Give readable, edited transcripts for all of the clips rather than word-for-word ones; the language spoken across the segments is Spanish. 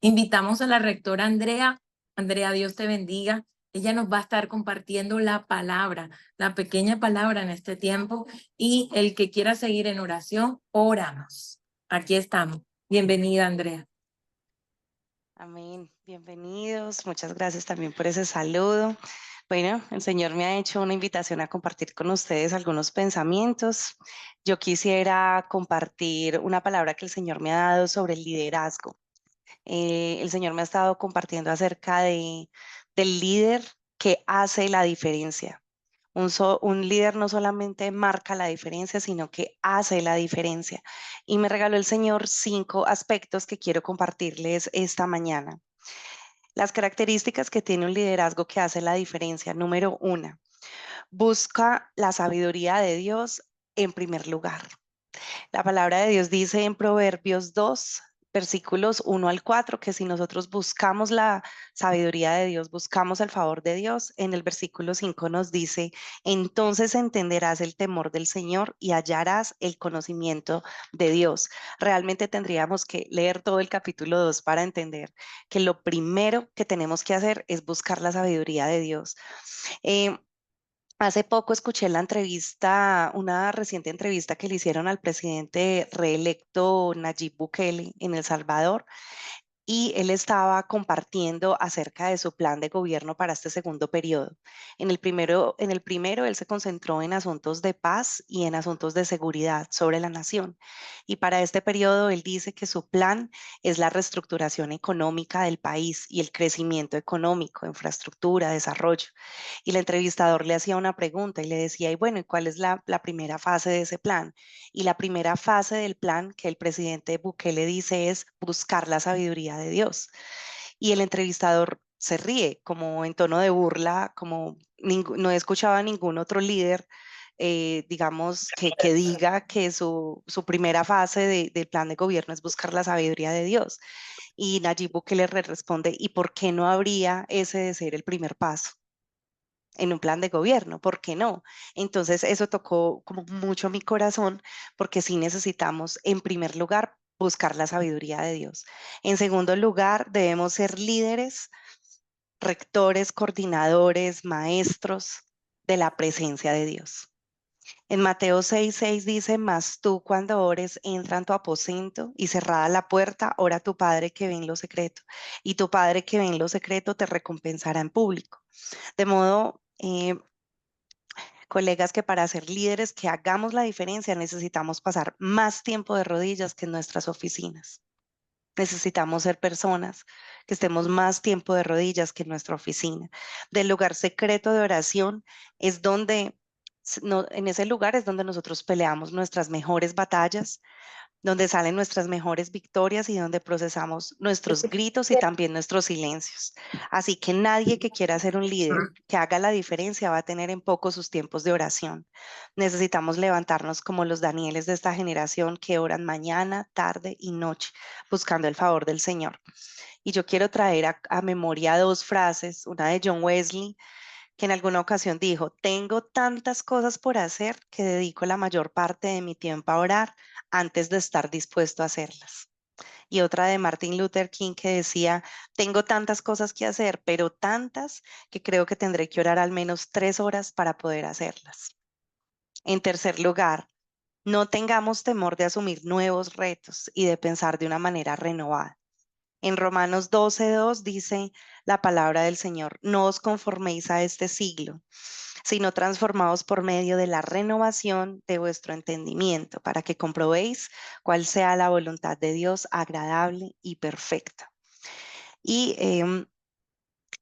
Invitamos a la rectora Andrea. Andrea, Dios te bendiga. Ella nos va a estar compartiendo la palabra, la pequeña palabra en este tiempo. Y el que quiera seguir en oración, oramos. Aquí estamos. Bienvenida, Andrea. Amén. Bienvenidos. Muchas gracias también por ese saludo. Bueno, el Señor me ha hecho una invitación a compartir con ustedes algunos pensamientos. Yo quisiera compartir una palabra que el Señor me ha dado sobre el liderazgo. El Señor me ha estado compartiendo acerca del líder que hace la diferencia. Un líder no solamente marca la diferencia, sino que hace la diferencia. Y me regaló el Señor 5 aspectos que quiero compartirles esta mañana. Las características que tiene un liderazgo que hace la diferencia. Número 1, busca la sabiduría de Dios en primer lugar. La palabra de Dios dice en Proverbios 2, versículos 1 al 4, que si nosotros buscamos la sabiduría de Dios, buscamos el favor de Dios, en el versículo 5 nos dice, entonces entenderás el temor del Señor y hallarás el conocimiento de Dios. Realmente tendríamos que leer todo el capítulo 2 para entender que lo primero que tenemos que hacer es buscar la sabiduría de Dios. Eh, Hace poco escuché la entrevista, una reciente entrevista que le hicieron al presidente reelecto Nayib Bukele en El Salvador, y él estaba compartiendo acerca de su plan de gobierno para este segundo periodo. En el primero, él se concentró en asuntos de paz y en asuntos de seguridad sobre la nación. Y para este periodo, él dice que su plan es la reestructuración económica del país y el crecimiento económico, infraestructura, desarrollo. Y el entrevistador le hacía una pregunta y le decía, y bueno, ¿y cuál es la primera fase de ese plan? Y la primera fase del plan que el presidente Bukele dice es buscar la sabiduría de Dios. Y el entrevistador se ríe como en tono de burla, como no he escuchado a ningún otro líder, digamos, que diga que su primera fase del plan de gobierno es buscar la sabiduría de Dios. Y Nayib Bukele le responde, ¿y por qué no habría ese de ser el primer paso en un plan de gobierno? ¿Por qué no? Entonces eso tocó como mucho mi corazón, porque sí necesitamos, en primer lugar, buscar la sabiduría de Dios. En segundo lugar, debemos ser líderes, rectores, coordinadores, maestros de la presencia de Dios. En Mateo 6:6 dice, mas tú cuando ores, entra en tu aposento y cerrada la puerta, ora a tu Padre que ve en lo secreto, y tu Padre que ve en lo secreto te recompensará en público. De modo, colegas, que para ser líderes que hagamos la diferencia necesitamos pasar más tiempo de rodillas que en nuestras oficinas. Necesitamos ser personas que estemos más tiempo de rodillas que en nuestra oficina. Del lugar secreto de oración es donde, en ese lugar es donde nosotros peleamos nuestras mejores batallas, donde salen nuestras mejores victorias y donde procesamos nuestros gritos y también nuestros silencios. Así que nadie que quiera ser un líder, que haga la diferencia, va a tener en poco sus tiempos de oración. Necesitamos levantarnos como los Danieles de esta generación que oran mañana, tarde y noche, buscando el favor del Señor. Y yo quiero traer a memoria 2 frases, una de John Wesley, que en alguna ocasión dijo, tengo tantas cosas por hacer que dedico la mayor parte de mi tiempo a orar antes de estar dispuesto a hacerlas. Y otra de Martin Luther King que decía, tengo tantas cosas que hacer, pero tantas que creo que tendré que orar al menos 3 horas para poder hacerlas. En tercer lugar, no tengamos temor de asumir nuevos retos y de pensar de una manera renovada. En Romanos 12:2 dice la palabra del Señor, no os conforméis a este siglo, sino transformados por medio de la renovación de vuestro entendimiento, para que comprobéis cuál sea la voluntad de Dios agradable y perfecta. Y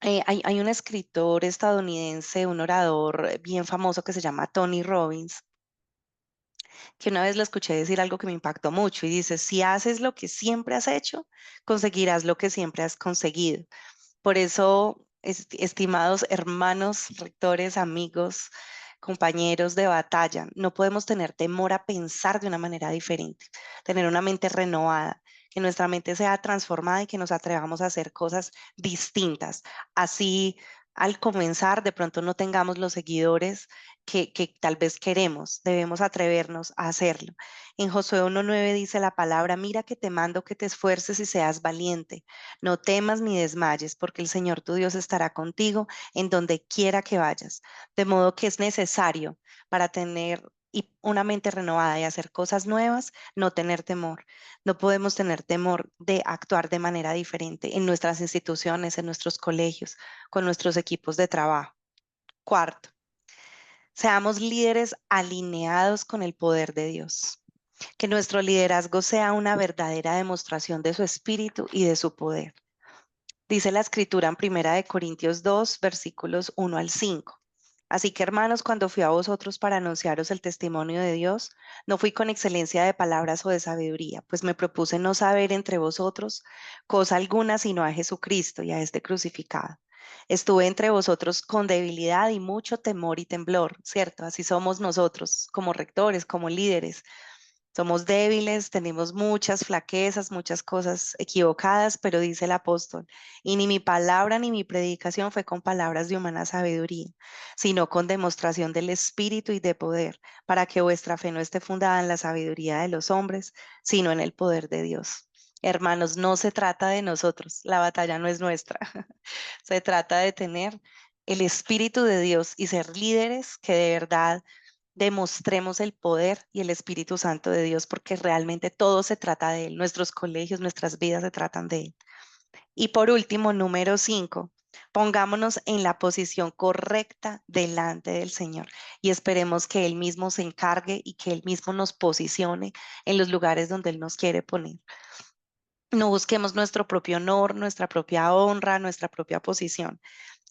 hay un escritor estadounidense, un orador bien famoso que se llama Tony Robbins, que una vez lo escuché decir algo que me impactó mucho y dice, si haces lo que siempre has hecho, conseguirás lo que siempre has conseguido. Por eso, estimados hermanos, rectores, amigos, compañeros de batalla, no podemos tener temor a pensar de una manera diferente, tener una mente renovada, que nuestra mente sea transformada y que nos atrevamos a hacer cosas distintas. Así al comenzar de pronto no tengamos los seguidores que tal vez queremos, debemos atrevernos a hacerlo. En Josué 1:9 dice la palabra, mira que te mando que te esfuerces y seas valiente, no temas ni desmayes, porque el Señor tu Dios estará contigo en donde quiera que vayas. De modo que es necesario para tener una mente renovada y hacer cosas nuevas, no tener temor. No podemos tener temor de actuar de manera diferente en nuestras instituciones, en nuestros colegios, con nuestros equipos de trabajo. Cuarto, seamos líderes alineados con el poder de Dios. Que nuestro liderazgo sea una verdadera demostración de su espíritu y de su poder. Dice la escritura en Primera de Corintios 2, versículos 1 al 5. Así que hermanos, cuando fui a vosotros para anunciaros el testimonio de Dios, no fui con excelencia de palabras o de sabiduría, pues me propuse no saber entre vosotros cosa alguna sino a Jesucristo y a este crucificado. Estuve entre vosotros con debilidad y mucho temor y temblor, ¿cierto? Así somos nosotros como rectores, como líderes. Somos débiles, tenemos muchas flaquezas, muchas cosas equivocadas, pero dice el apóstol, y ni mi palabra ni mi predicación fue con palabras de humana sabiduría, sino con demostración del Espíritu y de poder, para que vuestra fe no esté fundada en la sabiduría de los hombres, sino en el poder de Dios. Hermanos, no se trata de nosotros, la batalla no es nuestra, se trata de tener el Espíritu de Dios y ser líderes que de verdad demostremos el poder y el Espíritu Santo de Dios, porque realmente todo se trata de Él. Nuestros colegios, nuestras vidas se tratan de Él. Y por último, número 5, pongámonos en la posición correcta delante del Señor y esperemos que Él mismo se encargue y que Él mismo nos posicione en los lugares donde Él nos quiere poner. No busquemos nuestro propio honor, nuestra propia honra, nuestra propia posición.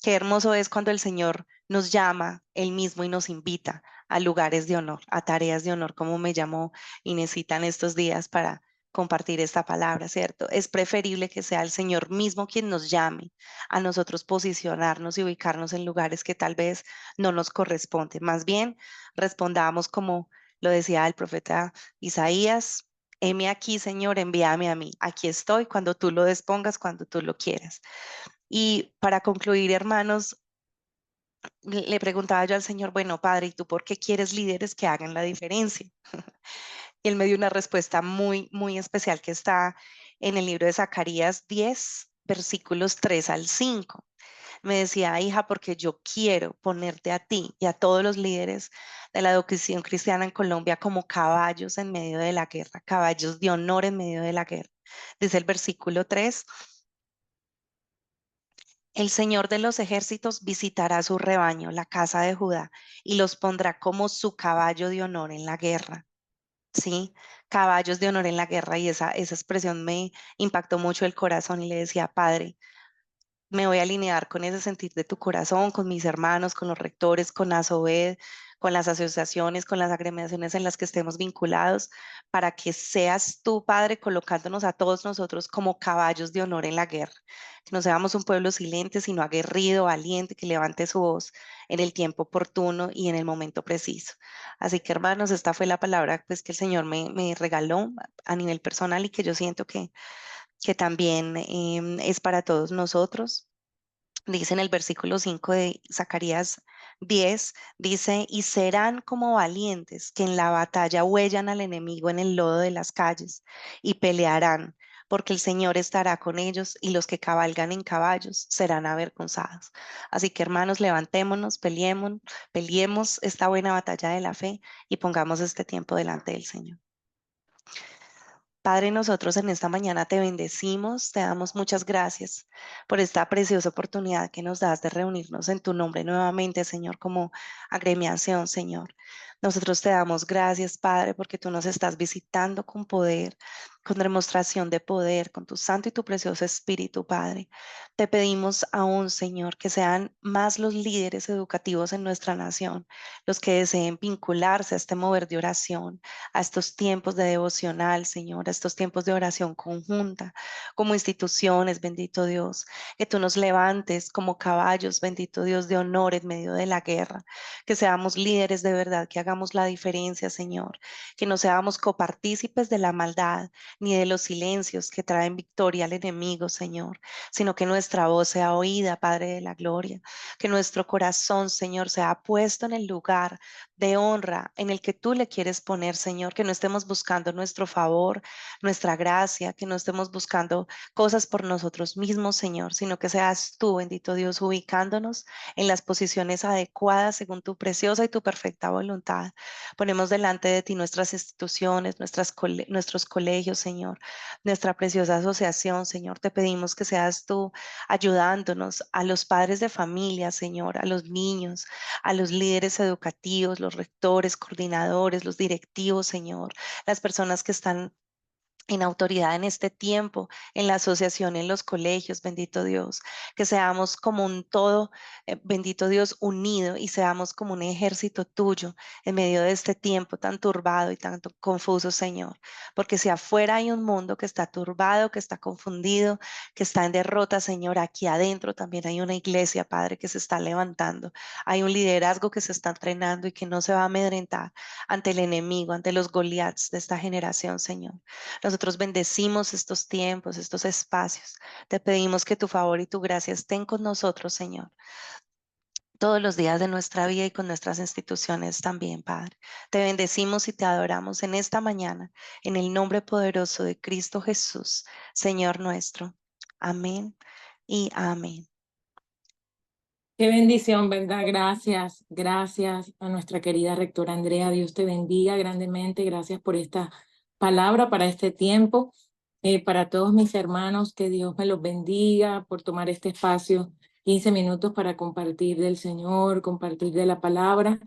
Qué hermoso es cuando el Señor nos llama Él mismo y nos invita a lugares de honor, a tareas de honor, como me llamó Inesita en estos días para compartir esta palabra, ¿cierto? Es preferible que sea el Señor mismo quien nos llame a nosotros posicionarnos y ubicarnos en lugares que tal vez no nos corresponden. Más bien, respondamos como lo decía el profeta Isaías. Heme aquí, Señor, envíame a mí. Aquí estoy cuando tú lo dispongas, cuando tú lo quieras. Y para concluir, hermanos, le preguntaba yo al Señor, bueno, Padre, ¿y tú por qué quieres líderes que hagan la diferencia? Y él me dio una respuesta muy, muy especial que está en el libro de Zacarías 10, versículos 3 al 5. Me decía, hija, porque yo quiero ponerte a ti y a todos los líderes de la educación cristiana en Colombia como caballos en medio de la guerra, caballos de honor en medio de la guerra. Dice el versículo 3. El Señor de los ejércitos visitará su rebaño, la casa de Judá, y los pondrá como su caballo de honor en la guerra. Sí, caballos de honor en la guerra. Y esa expresión me impactó mucho el corazón y le decía, Padre, me voy a alinear con ese sentir de tu corazón, con mis hermanos, con los rectores, con ASOED, con las asociaciones, con las agremiaciones en las que estemos vinculados, para que seas tú, Padre, colocándonos a todos nosotros como caballos de honor en la guerra. Que no seamos un pueblo silente, sino aguerrido, valiente, que levante su voz en el tiempo oportuno y en el momento preciso. Así que, hermanos, esta fue la palabra pues, que el Señor me regaló a nivel personal y que yo siento que también es para todos nosotros. Dice en el versículo 5 de Zacarías 10, dice, y serán como valientes que en la batalla huellan al enemigo en el lodo de las calles y pelearán, porque el Señor estará con ellos y los que cabalgan en caballos serán avergonzados. Así que hermanos, levantémonos, peleemos esta buena batalla de la fe y pongamos este tiempo delante del Señor. Padre, nosotros en esta mañana te bendecimos, te damos muchas gracias por esta preciosa oportunidad que nos das de reunirnos en tu nombre nuevamente, Señor, como agremiación, Señor. Nosotros te damos gracias, Padre, porque tú nos estás visitando con poder, con demostración de poder, con tu santo y tu precioso Espíritu, Padre. Te pedimos aún, Señor, que sean más los líderes educativos en nuestra nación, los que deseen vincularse a este mover de oración, a estos tiempos de devocional, Señor, a estos tiempos de oración conjunta, como instituciones, bendito Dios, que tú nos levantes como caballos, bendito Dios, de honor en medio de la guerra, que seamos líderes de verdad, que hagamos hagamos la diferencia, Señor, que no seamos copartícipes de la maldad ni de los silencios que traen victoria al enemigo, Señor, sino que nuestra voz sea oída, Padre de la gloria, que nuestro corazón, Señor, sea puesto en el lugar de honra en el que tú le quieres poner, Señor, que no estemos buscando nuestro favor, nuestra gracia, que no estemos buscando cosas por nosotros mismos, Señor, sino que seas tú, bendito Dios, ubicándonos en las posiciones adecuadas según tu preciosa y tu perfecta voluntad. Ponemos delante de ti nuestras instituciones, nuestros colegios, Señor, nuestra preciosa asociación, Señor. Te pedimos que seas tú ayudándonos a los padres de familia, Señor, a los niños, a los líderes educativos, los rectores, coordinadores, los directivos, Señor, las personas que están en autoridad en este tiempo, en la asociación, en los colegios, bendito Dios, que seamos como un todo, bendito Dios, unido y seamos como un ejército tuyo en medio de este tiempo tan turbado y tan confuso, Señor, porque si afuera hay un mundo que está turbado, que está confundido, que está en derrota, Señor, aquí adentro también hay una iglesia, Padre, que se está levantando, hay un liderazgo que se está entrenando y que no se va a amedrentar ante el enemigo, ante los Goliaths de esta generación, Señor. Nosotros bendecimos estos tiempos, estos espacios. Te pedimos que tu favor y tu gracia estén con nosotros, Señor, todos los días de nuestra vida y con nuestras instituciones también, Padre. Te bendecimos y te adoramos en esta mañana, en el nombre poderoso de Cristo Jesús, Señor nuestro. Amén y amén. Qué bendición, ¿verdad? Gracias, gracias a nuestra querida rectora Andrea. Dios te bendiga grandemente. Gracias por esta palabra para este tiempo. Para todos mis hermanos, que Dios me los bendiga por tomar este espacio, 15 minutos para compartir del Señor, compartir de la palabra.